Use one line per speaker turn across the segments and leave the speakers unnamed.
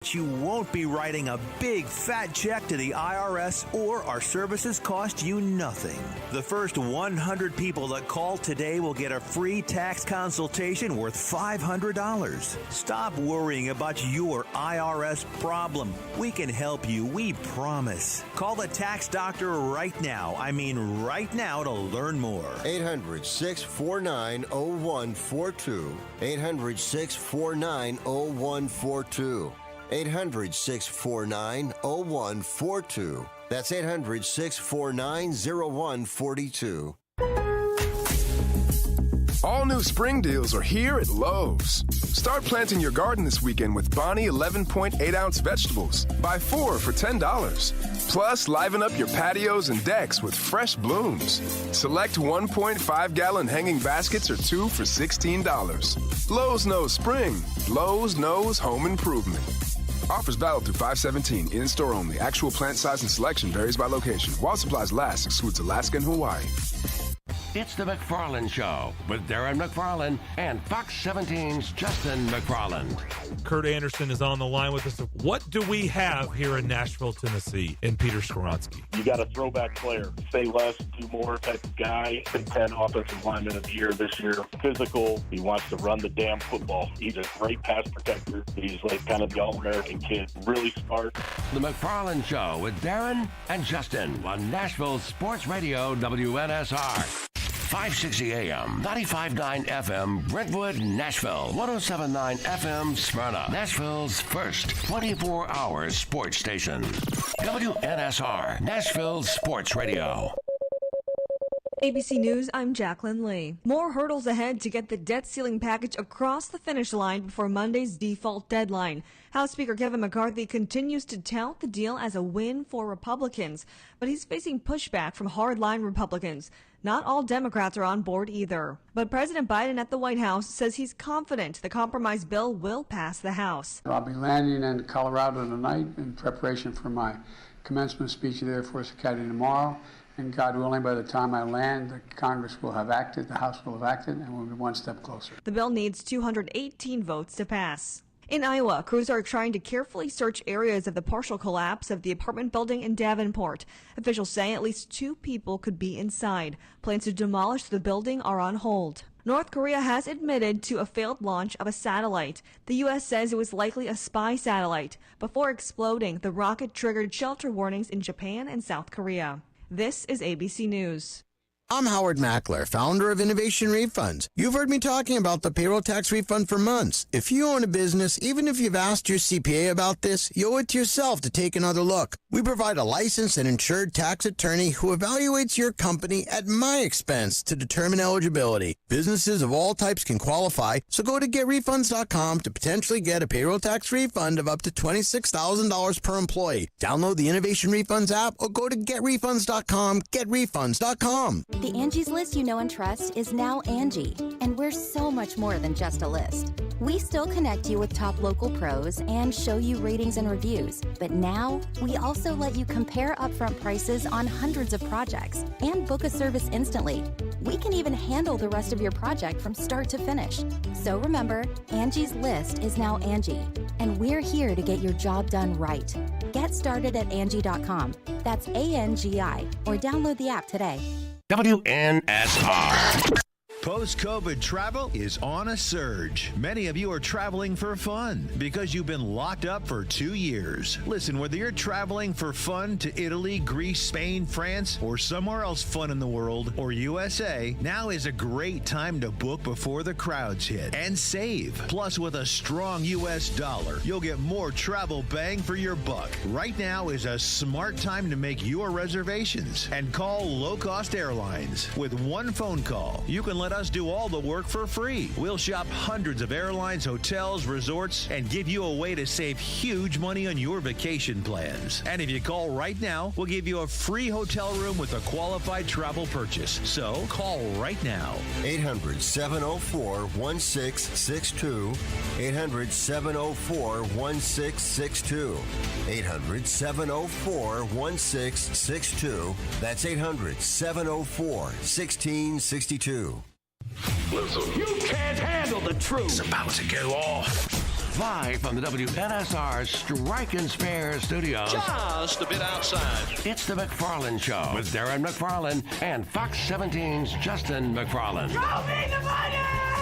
You won't be writing a big fat check to the IRS, or our services cost you nothing. The first 100 people that call today will get a free tax consultation worth $500. Stop worrying about your IRS problem. We can help you, we promise. Call the tax doctor right now. I mean right now, to learn more.
800-649-0142. 800-649-0142. 800-649-0142. That's 800-649-0142.
All new spring deals are here at Lowe's. Start planting your garden this weekend with Bonnie 11.8-ounce vegetables. Buy 4 for $10. Plus, liven up your patios and decks with fresh blooms. Select 1.5-gallon hanging baskets or 2 for $16. Lowe's knows spring. Lowe's knows home improvement. Offers valid through 5/17. In-store only. Actual plant size and selection varies by location. While supplies last, excludes Alaska and Hawaii.
It's the Mcfarlands Show with Darren McFarland and Fox 17's Justin McFarland.
Kurt Anderson is on the line with us. What do we have here in Nashville, Tennessee, in Peter Skoronski?
You got a throwback player. Say less, do more type of guy. Big 10 offensive lineman of the year this year. Physical. He wants to run the damn football. He's a great pass protector. He's like kind of the all-American kid. Really smart.
The Mcfarlands Show with Darren and Justin on Nashville Sports Radio WNSR. 560 AM, 95.9 FM, Brentwood, Nashville, 107.9 FM, Smyrna, Nashville's first 24-hour sports station. WNSR, Nashville Sports Radio.
ABC News, I'm Jacqueline Lee. More hurdles ahead to get the debt ceiling package across the finish line before Monday's default deadline. House Speaker Kevin McCarthy continues to tout the deal as a win for Republicans, but he's facing pushback from hardline Republicans. Not all Democrats are on board either. But President Biden at the White House says he's confident the compromise bill will pass the House.
I'll be landing in Colorado tonight in preparation for my commencement speech at the Air Force Academy tomorrow. And God willing, by the time I land, the Congress will have acted, the House will have acted, and we'll be one step closer.
The bill needs 218 votes to pass. In Iowa, crews are trying to carefully search areas of the partial collapse of the apartment building in Davenport. Officials say at least 2 people could be inside. Plans to demolish the building are on hold. North Korea has admitted to a failed launch of a satellite. The U.S. says it was likely a spy satellite. Before exploding, the rocket triggered shelter warnings in Japan and South Korea. This is ABC News.
I'm Howard Mackler, founder of Innovation Refunds. You've heard me talking about the payroll tax refund for months. If you own a business, even if you've asked your CPA about this, you owe it to yourself to take another look. We provide a licensed and insured tax attorney who evaluates your company at my expense to determine eligibility. Businesses of all types can qualify, so go to getrefunds.com to potentially get a payroll tax refund of up to $26,000 per employee. Download the Innovation Refunds app or go to getrefunds.com, getrefunds.com.
The Angie's List you know and trust is now Angie, and we're so much more than just a list. We still connect you with top local pros and show you ratings and reviews, but now we also let you compare upfront prices on hundreds of projects and book a service instantly. We can even handle the rest of your project from start to finish. So remember, Angie's List is now Angie, and we're here to get your job done right. Get started at Angie.com. That's ANGI, or download the app today.
WNSR.
Post-COVID travel is on a surge. Many of you are traveling for fun because you've been locked up for 2 years. Listen, whether you're traveling for fun to Italy, Greece, Spain, France, or somewhere else fun in the world, or USA, now is a great time to book before the crowds hit and save. Plus, with a strong U.S. dollar, you'll get more travel bang for your buck. Right now is a smart time to make your reservations and call low-cost airlines. With one phone call, you can let us do all the work for free. We'll shop hundreds of airlines, hotels, resorts, and give you a way to save huge money on your vacation plans. And if you call right now, we'll give you a free hotel room with a qualified travel purchase. So call right now.
800-704-1662. 800-704-1662. 800-704-1662. That's 800-704-1662.
Listen, you can't handle the truth. It's about to go off. Live from the WNSR Strike and Spare studios.
Just a bit outside.
It's the Mcfarlands Show with Darren McFarland and Fox 17's Justin McFarland.
Show me the money!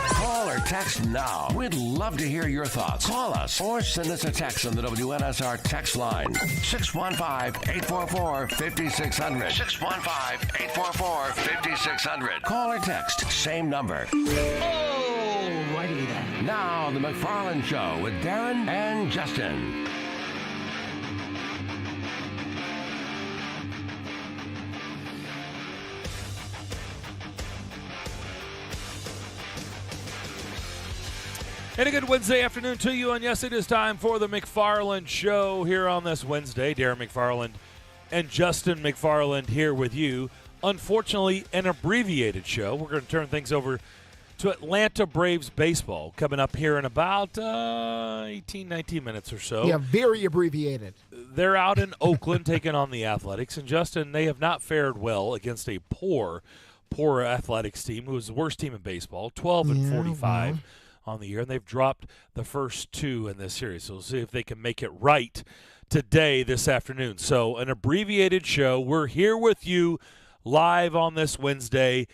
Call or text now. We'd love to hear your thoughts. Call us or send us a text on the WNSR text line. 615-844-5600. 615-844-5600. Call or text. Same number.
Alrighty then.
Now, the Mcfarlands Show with Darren and Justin.
And a good Wednesday afternoon to you. And yes, it is time for the Mcfarlands Show here on this Wednesday. Darren McFarland and Justin McFarland here with you. Unfortunately, an abbreviated show. We're going to turn things over to Atlanta Braves baseball coming up here in about 18, 19 minutes or so.
Yeah, very abbreviated.
They're out in Oakland taking on the Athletics. And, Justin, they have not fared well against a poor Athletics team who was the worst team in baseball, 12-45. On the year, and they've dropped the first two in this series. So we'll see if they can make it right today, this afternoon. So an abbreviated show. We're here with you live on this Wednesday,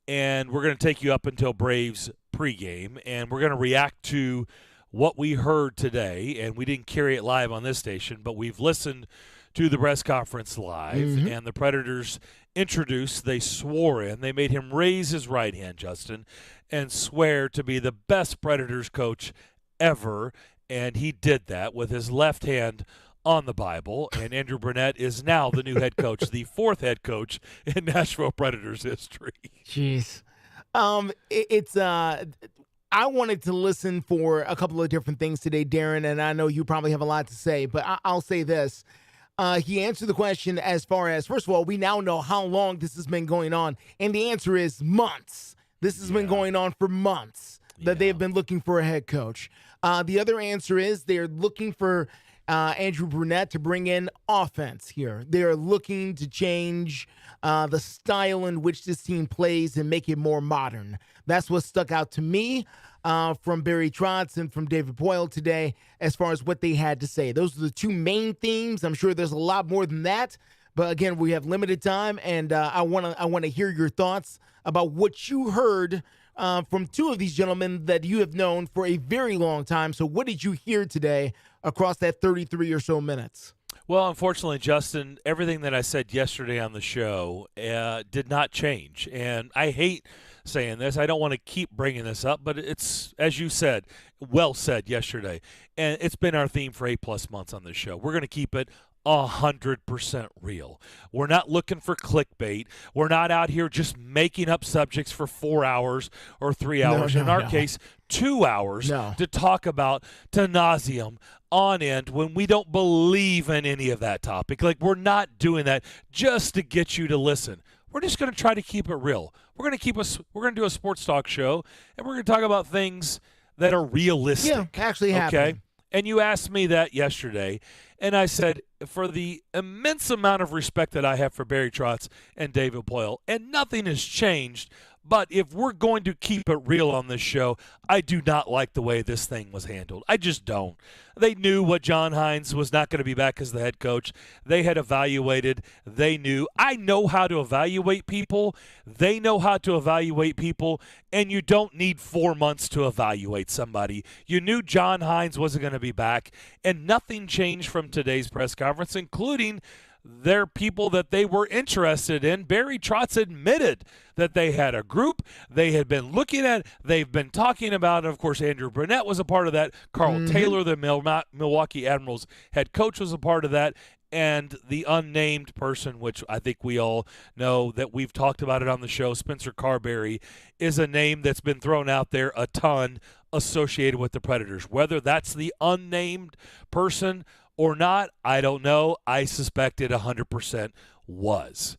and we're going to take you up until Braves pregame, and we're going to react to what we heard today. And we didn't carry it live on this station, but we've listened to the press conference live, and the Predators introduced, they swore in, they made him raise his right hand, Justin, and swear to be the best Predators coach ever, and he did that with his left hand on the Bible, and Andrew Brunette is now the new head coach, the fourth head coach in Nashville Predators history.
Jeez. I wanted to listen for a couple of different things today, Darren, and I know you probably have a lot to say, but I'll say this. He answered the question as far as, first of all, we now know how long this has been going on, and the answer is months. This has been going on for months that they have been looking for a head coach. The other answer is they're looking for Andrew Brunette to bring in offense here. They're looking to change the style in which this team plays and make it more modern. That's what stuck out to me from Barry Trotz and from David Boyle today as far as what they had to say. Those are the two main themes. I'm sure there's a lot more than that. But again, we have limited time, and I want to hear your thoughts about what you heard from two of these gentlemen that you have known for a very long time. So what did you hear today across that 33 or so minutes?
Well, unfortunately, Justin, everything that I said yesterday on the show did not change. And I hate saying this. I don't want to keep bringing this up, but it's, as you said, well said yesterday. And it's been our theme for 8+ months on this show. We're going to keep it 100% real. We're not looking for clickbait. We're not out here just making up subjects for 4 hours or 3 hours. In our case, 2 hours to talk about ad nauseum on end when we don't believe in any of that topic. Like, we're not doing that just to get you to listen. We're just going to try to keep it real. We're going to do a sports talk show, and we're going to talk about things that are realistic.
Yeah, actually happening.
Okay? And you asked me that yesterday, and I said, for the immense amount of respect that I have for Barry Trotz and David Boyle, and nothing has changed, but if we're going to keep it real on this show, I do not like the way this thing was handled. I just don't. They knew what John Hines was not going to be back as the head coach. They had evaluated. They knew. I know how to evaluate people. They know how to evaluate people, and you don't need 4 months to evaluate somebody. You knew John Hines wasn't going to be back, and nothing changed from today's press conference, including their people that they were interested in. Barry Trotz admitted that they had a group they had been looking at, they've been talking about, and of course Andrew Brunette was a part of that. Carl Taylor, the Milwaukee Admirals head coach, was a part of that, and the unnamed person, which I think we all know that we've talked about it on the show, Spencer Carberry, is a name that's been thrown out there a ton associated with the Predators. Whether that's the unnamed person or not, I don't know. I suspect it 100% was.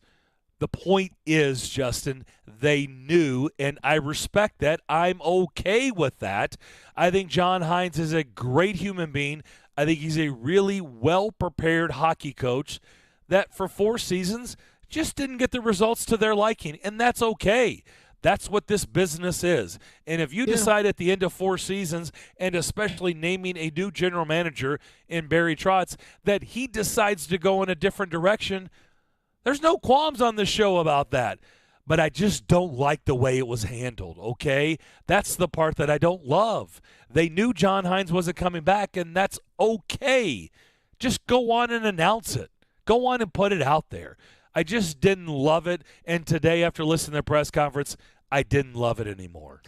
The point is, Justin, they knew, and I respect that. I'm okay with that. I think John Hines is a great human being. I think he's a really well-prepared hockey coach that for 4 seasons just didn't get the results to their liking, and that's okay. That's what this business is. And if you decide at the end of 4 seasons, and especially naming a new general manager in Barry Trotz, that he decides to go in a different direction, there's no qualms on this show about that. But I just don't like the way it was handled, okay? That's the part that I don't love. They knew John Hines wasn't coming back, and that's okay. Just go on and announce it. Go on and put it out there. I just didn't love it, and today after listening to their press conference, I didn't love it anymore.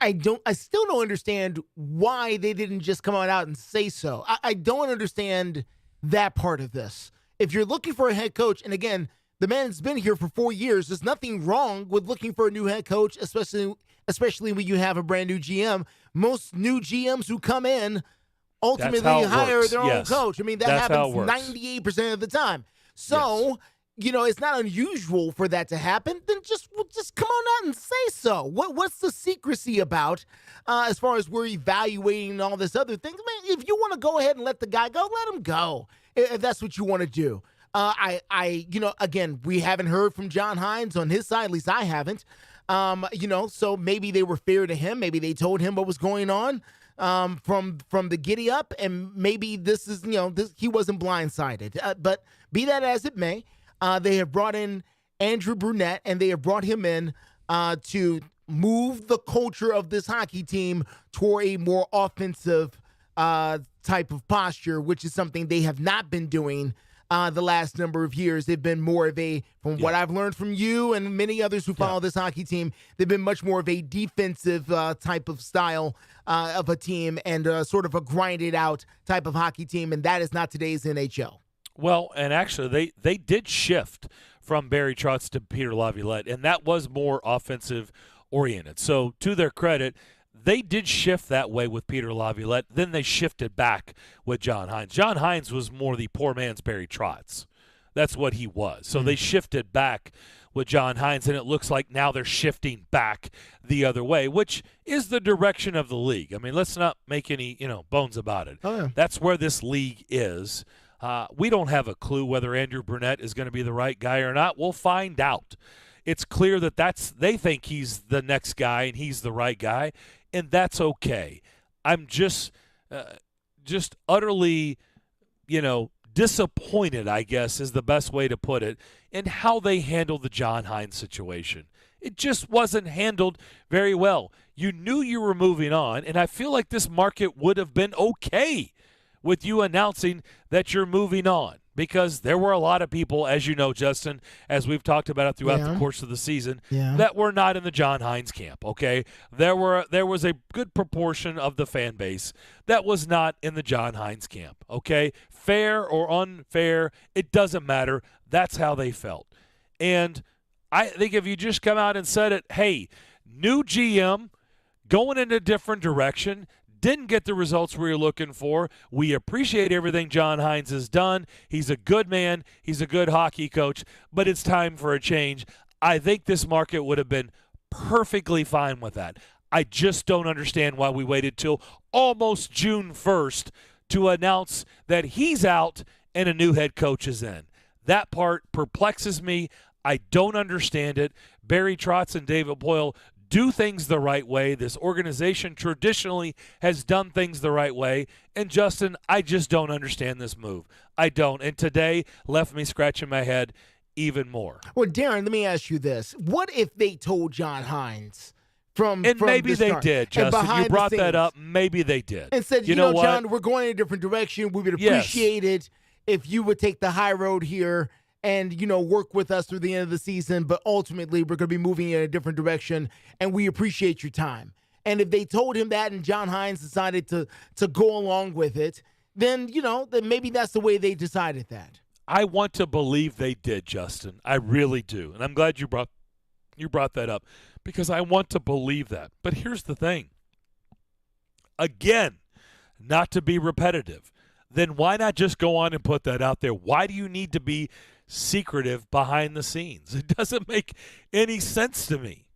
I still don't understand why they didn't just come out and say so. I don't understand that part of this. If you're looking for a head coach, and again, the man's been here for 4 years, there's nothing wrong with looking for a new head coach, especially when you have a brand new GM. Most new GMs who come in ultimately hire their own coach. I mean, that happens 98% of the time. So, it's not unusual for that to happen. Then just come on out and say so. What's the secrecy about as far as we're evaluating all this other things? Man, if you want to go ahead and let the guy go, let him go. If that's what you want to do. Again, we haven't heard from John Hines on his side. At least I haven't. So maybe they were fair to him. Maybe they told him what was going on from the giddy up, and maybe this is, he wasn't blindsided. But be that as it may, they have brought in Andrew Brunette, and they have brought him in to move the culture of this hockey team toward a more offensive type of posture, which is something they have not been doing the last number of years. They've been more of from what I've learned from you and many others who follow this hockey team, they've been much more of a defensive type of style of a team, and sort of a grinded out type of hockey team, and that is not today's NHL.
Well, and actually they did shift from Barry Trotz to Peter Laviolette, and that was more offensive oriented. So to their credit, they did shift that way with Peter Laviolette. Then they shifted back with John Hines. John Hines was more the poor man's Barry Trotz. That's what he was. So they shifted back with John Hines, and it looks like now they're shifting back the other way, which is the direction of the league. I mean, let's not make any bones about it.
Oh, yeah.
That's where this league is. We don't have a clue whether Andrew Brunette is going to be the right guy or not. We'll find out. It's clear that they think he's the next guy and he's the right guy, and that's okay. I'm just utterly, disappointed, I guess, is the best way to put it, in how they handled the John Hines situation. It just wasn't handled very well. You knew you were moving on, and I feel like this market would have been okay with you announcing that you're moving on, because there were a lot of people, as you know, Justin, as we've talked about it throughout the course of the season, that were not in the John Hines camp, okay? There was a good proportion of the fan base that was not in the John Hines camp, okay? Fair or unfair, it doesn't matter. That's how they felt. And I think if you just come out and said it, hey, new GM, going in a different direction, didn't get the results we were looking for. We appreciate everything John Hines has done. He's a good man. He's a good hockey coach, but it's time for a change. I think this market would have been perfectly fine with that. I just don't understand why we waited till almost June 1st to announce that he's out and a new head coach is in. That part perplexes me. I don't understand it. Barry Trotz and David Boyle do things the right way. This organization traditionally has done things the right way. And, Justin, I just don't understand this move. I don't. And today left me scratching my head even more.
Well, Darren, let me ask you this. What if they told John Hines from
maybe
the
they
start,
did, Justin. You brought that up. Maybe they did.
And said, you know what, John, we're going in a different direction. We would appreciate it if you would take the high road here and, work with us through the end of the season, but ultimately we're going to be moving in a different direction, and we appreciate your time. And if they told him that and John Hines decided to go along with it, then, then maybe that's the way they decided that.
I want to believe they did, Justin. I really do. And I'm glad you brought that up, because I want to believe that. But here's the thing. Again, not to be repetitive, then why not just go on and put that out there? Why do you need to be secretive behind the scenes? It doesn't make any sense to me.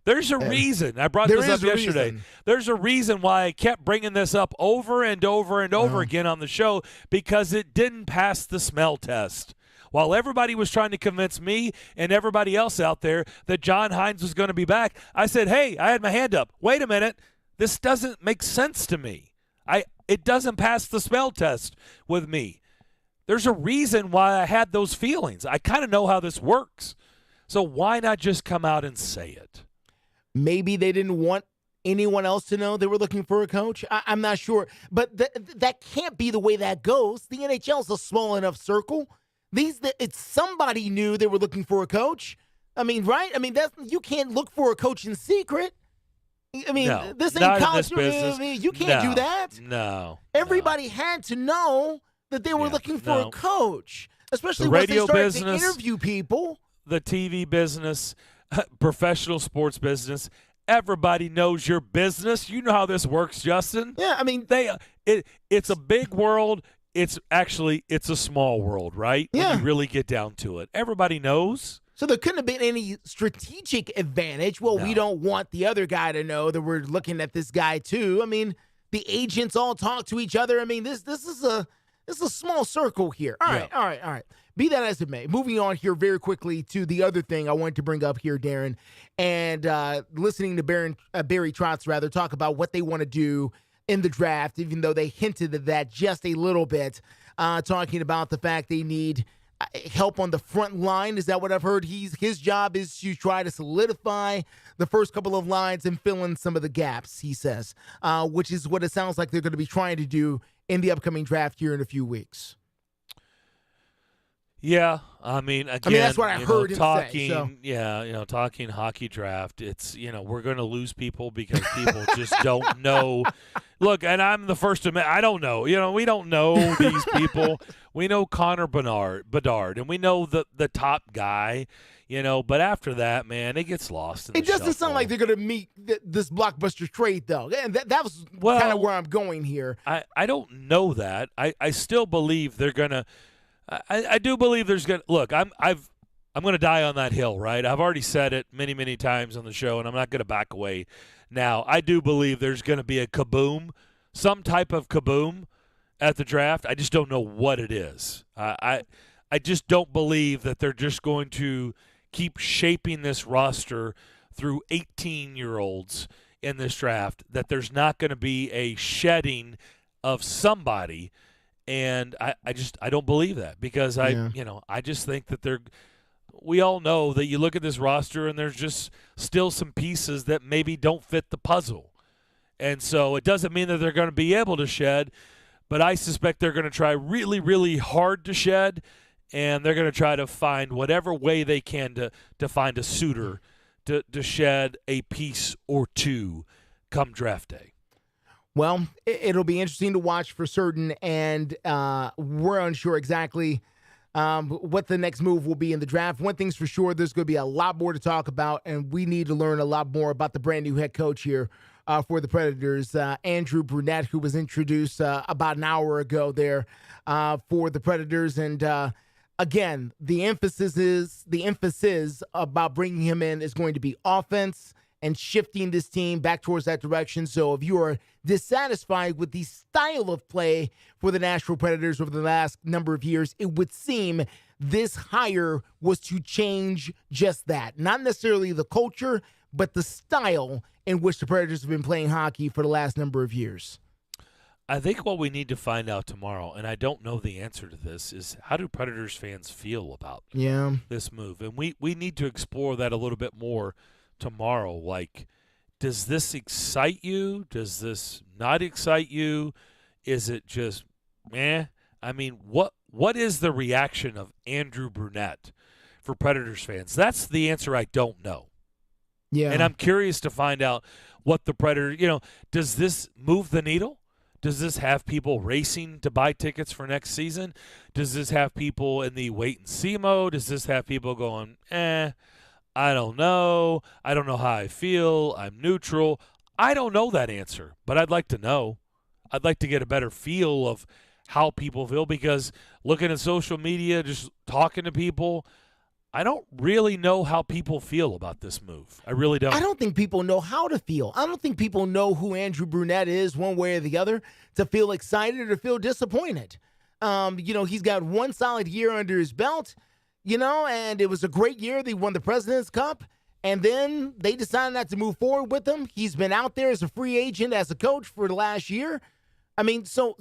There's a reason. I brought this up yesterday. There's a reason why I kept bringing this up over and over and over again on the show, because it didn't pass the smell test. While everybody was trying to convince me and everybody else out there that John Hines was going to be back, I said, hey, I had my hand up. Wait a minute. This doesn't make sense to me. It doesn't pass the smell test with me. There's a reason why I had those feelings. I kind of know how this works. So why not just come out and say it?
Maybe they didn't want anyone else to know they were looking for a coach. I'm not sure. But that can't be the way that goes. The NHL is a small enough circle. It's somebody knew they were looking for a coach. I mean, right? I mean, you can't look for a coach in secret. I mean,
No,
this ain't
not in
college.
this business.
I mean, you can't do that.
No.
Everybody had to know that they were looking for a coach, especially
The
once they
radio
started
business,
to interview people.
The TV business, professional sports business. Everybody knows your business. You know how this works, Justin.
Yeah, I mean,
it's a big world. It's a small world, right?
Yeah.
When you really get down to it. Everybody knows.
So there couldn't have been any strategic advantage. Well, we don't want the other guy to know that we're looking at this guy too. I mean, the agents all talk to each other. I mean, this is a small circle here. All right. Be that as it may. Moving on here very quickly to the other thing I wanted to bring up here, Darren, and listening to Barry Trotz talk about what they want to do in the draft, even though they hinted at that just a little bit, talking about the fact they need help on the front line. Is that what I've heard? His job is to try to solidify the first couple of lines and fill in some of the gaps, he says, which is what it sounds like they're going to be trying to do in the upcoming draft here in a few weeks.
Yeah, I mean, again,
that's what I heard him
talking,
say. So.
Yeah, talking hockey draft. It's we're going to lose people because people just don't know. Look, and I'm the first to admit I don't know. We don't know these people. We know Connor Bedard, and we know the top guy. But after that, man, it gets lost. In
it doesn't sound like they're going to meet this blockbuster trade, though. And that was kind of where I'm going here.
I don't know that. I still believe they're going to. I do believe there's going to look. I'm going to die on that hill, right? I've already said it many, many times on the show, and I'm not going to back away. Now, I do believe there's going to be a kaboom, some type of kaboom at the draft. I just don't know what it is. I just don't believe that they're just going to keep shaping this roster through 18-year-olds in this draft. That there's not going to be a shedding of somebody. And I don't believe that because I just think that we all know that you look at this roster and there's just still some pieces that maybe don't fit the puzzle. And so it doesn't mean that they're going to be able to shed, but I suspect they're going to try really, really hard to shed, and they're going to try to find whatever way they can to find a suitor to shed a piece or two come draft day.
Well, it'll be interesting to watch for certain, and we're unsure exactly what the next move will be in the draft. One thing's for sure, there's going to be a lot more to talk about, and we need to learn a lot more about the brand new head coach here for the Predators, Andrew Brunette, who was introduced about an hour ago there for the Predators. And again, the emphasis about bringing him in is going to be offense and shifting this team back towards that direction. So if you are dissatisfied with the style of play for the Nashville Predators over the last number of years, it would seem this hire was to change just that. Not necessarily the culture, but the style in which the Predators have been playing hockey for the last number of years.
I think what we need to find out tomorrow, and I don't know the answer to this, is how do Predators fans feel about this move? And we need to explore that a little bit more tomorrow. Like, does this excite you? Does this not excite you? Is it just I mean, what is the reaction of Andrew Brunette for Predators fans? That's the answer I don't know. Yeah. And I'm curious to find out what the Predators, does this move the needle? Does this have people racing to buy tickets for next season? Does this have people in the wait and see mode? Does this have people going, I don't know. I don't know how I feel. I'm neutral. I don't know that answer, but I'd like to know. I'd like to get a better feel of how people feel because looking at social media, just talking to people, I don't really know how people feel about this move. I really don't.
I don't think people know how to feel. I don't think people know who Andrew Brunette is one way or the other to feel excited or feel disappointed. He's got one solid year under his belt, and it was a great year. They won the President's Cup, and then they decided not to move forward with him. He's been out there as a free agent, as a coach for the last year. I mean, so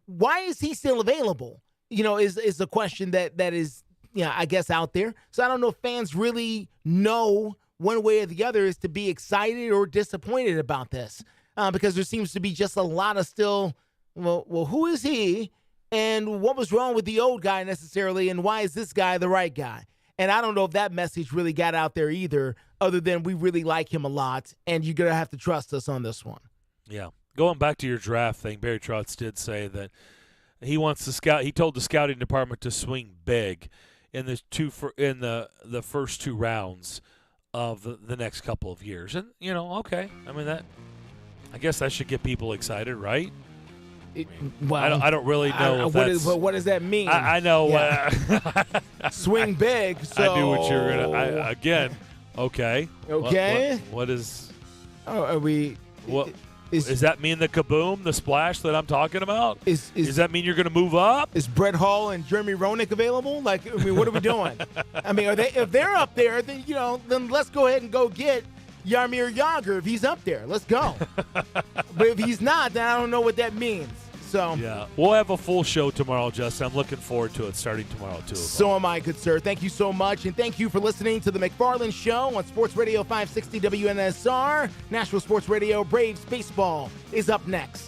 why is he still available? Is the question that is, I guess out there. So I don't know if fans really know one way or the other is to be excited or disappointed about this, because there seems to be just a lot of still, well, who is he, and what was wrong with the old guy necessarily, and why is this guy the right guy? And I don't know if that message really got out there either, other than we really like him a lot, and you're going to have to trust us on this one.
Yeah. Going back to your draft thing, Barry Trotz did say that he wants to scout. He told the scouting department to swing big in the first two rounds of the next couple of years. And, okay. I mean, I guess that should get people excited, right? I don't really know
what does that mean?
I know.
Yeah. Swing big. So
I knew what you were going to. Again, okay.
Okay.
What is.
Oh, are we.
What. Does that mean the kaboom, the splash that I'm talking about? Does that mean you're going to move up?
Is Brett Hall and Jeremy Roenick available? What are we doing? I mean, if they're up there, then then let's go ahead and go get Jaromir Jagr if he's up there. Let's go. But if he's not, then I don't know what that means. So
yeah, we'll have a full show tomorrow, Justin. I'm looking forward to it starting tomorrow too.
So am I, good sir. Thank you so much, and thank you for listening to the Mcfarlands Show on Sports Radio 560 WNSR. Nashville Sports Radio. Braves baseball is up next.